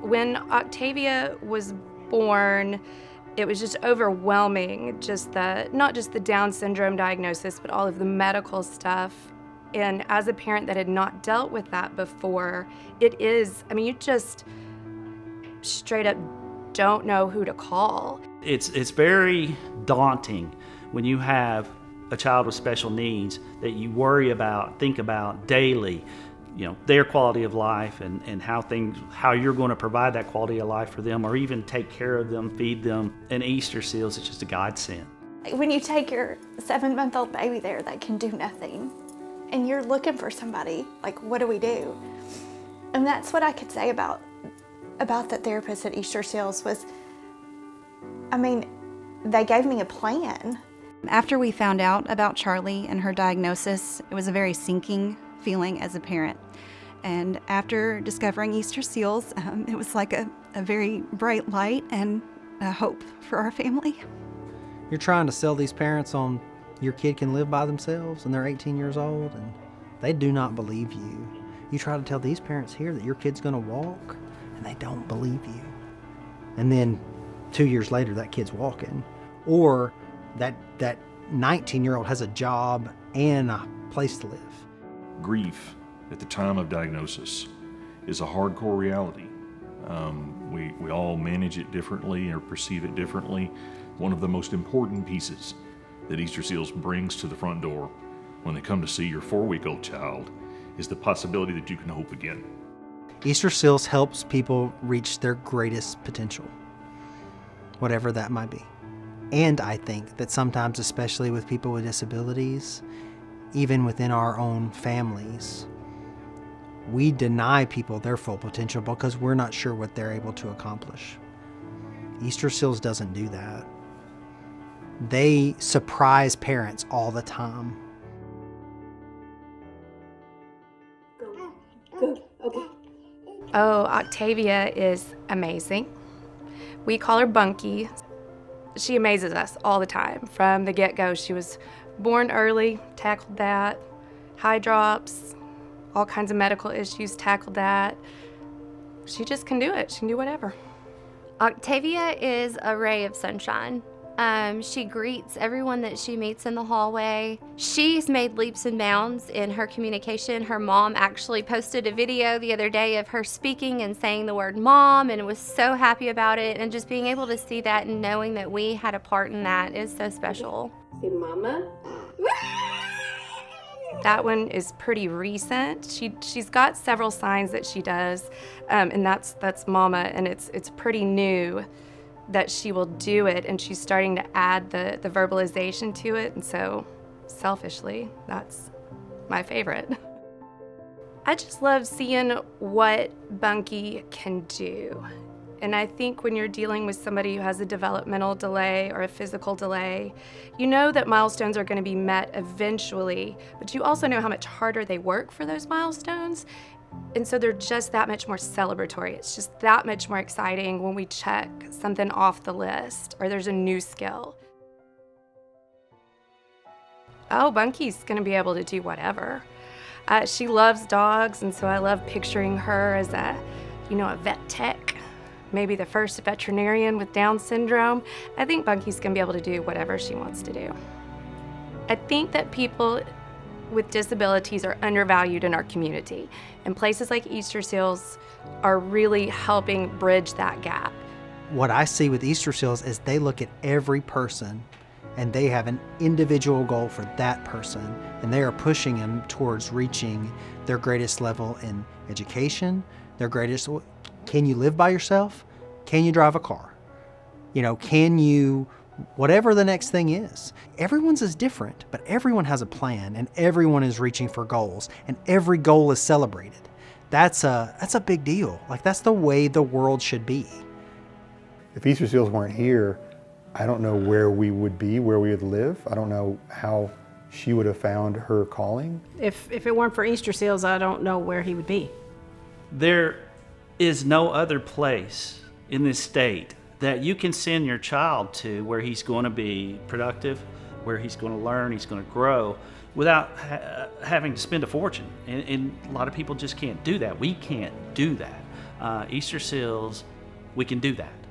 When Octavia was born, it was just overwhelming, not just the Down syndrome diagnosis, but all of the medical stuff. And as a parent that had not dealt with that before, you just straight up don't know who to call. It's very daunting when you have a child with special needs that you worry about, think about daily, their quality of life and how you're going to provide that quality of life for them, or even take care of them, feed them. And Easterseals is just a godsend. When you take your 7-month-old baby there that can do nothing, and you're looking for somebody, like, what do we do? And that's what I could say about the therapist at Easterseals was, they gave me a plan. After we found out about Charlie and her diagnosis, it was a very sinking feeling as a parent. And after discovering Easterseals, it was like a very bright light and a hope for our family. You're trying to sell these parents on your kid can live by themselves and they're 18 years old, and they do not believe you. You try to tell these parents here that your kid's gonna walk, and they don't believe you. And then 2 years later, that kid's walking. Or that 19-year-old has a job and a place to live. Grief at the time of diagnosis is a hardcore reality. We all manage it differently or perceive it differently. One of the most important pieces that Easterseals brings to the front door when they come to see your 4-week-old child is the possibility that you can hope again. Easterseals helps people reach their greatest potential, whatever that might be. And I think that sometimes, especially with people with disabilities, even within our own families, we deny people their full potential because we're not sure what they're able to accomplish. Easterseals doesn't do that. They surprise parents all the time. Oh, Octavia is amazing. We call her Bunky. She amazes us all the time. From the get-go, she was born early, tackled that. High drops, all kinds of medical issues, tackled that. She just can do it. She can do whatever. Octavia is a ray of sunshine. She greets everyone that she meets in the hallway. She's made leaps and bounds in her communication. Her mom actually posted a video the other day of her speaking and saying the word mom, and was so happy about it. And just being able to see that and knowing that we had a part in that is so special. Say mama. That one is pretty recent. She's got several signs that she does, and that's mama, and it's pretty new that she will do it, and she's starting to add the verbalization to it, and so selfishly, that's my favorite. I just love seeing what Bunky can do. And I think when you're dealing with somebody who has a developmental delay or a physical delay, you know that milestones are going to be met eventually, but you also know how much harder they work for those milestones. And so they're just that much more celebratory. It's just that much more exciting when we check something off the list or there's a new skill. Oh, Bunky's gonna be able to do whatever. She loves dogs, and so I love picturing her as a vet tech, maybe the first veterinarian with Down syndrome. I think Bunky's gonna be able to do whatever she wants to do. I think that people with disabilities are undervalued in our community, and places like Easterseals are really helping bridge that gap. What I see with Easterseals is they look at every person and they have an individual goal for that person, and they are pushing them towards reaching their greatest level in education, their greatest, can you live by yourself? Can you drive a car? Can you, whatever the next thing is. Everyone's is different, but everyone has a plan, and everyone is reaching for goals, and every goal is celebrated. That's a big deal. Like, that's the way the world should be. If Easterseals weren't here, I don't know where we would be, where we would live. I don't know how she would have found her calling. If it weren't for Easterseals, I don't know where he would be. There is no other place in this state that you can send your child to where he's going to be productive, where he's going to learn, he's going to grow, without having to spend a fortune. And a lot of people just can't do that. We can't do that. Easterseals, we can do that.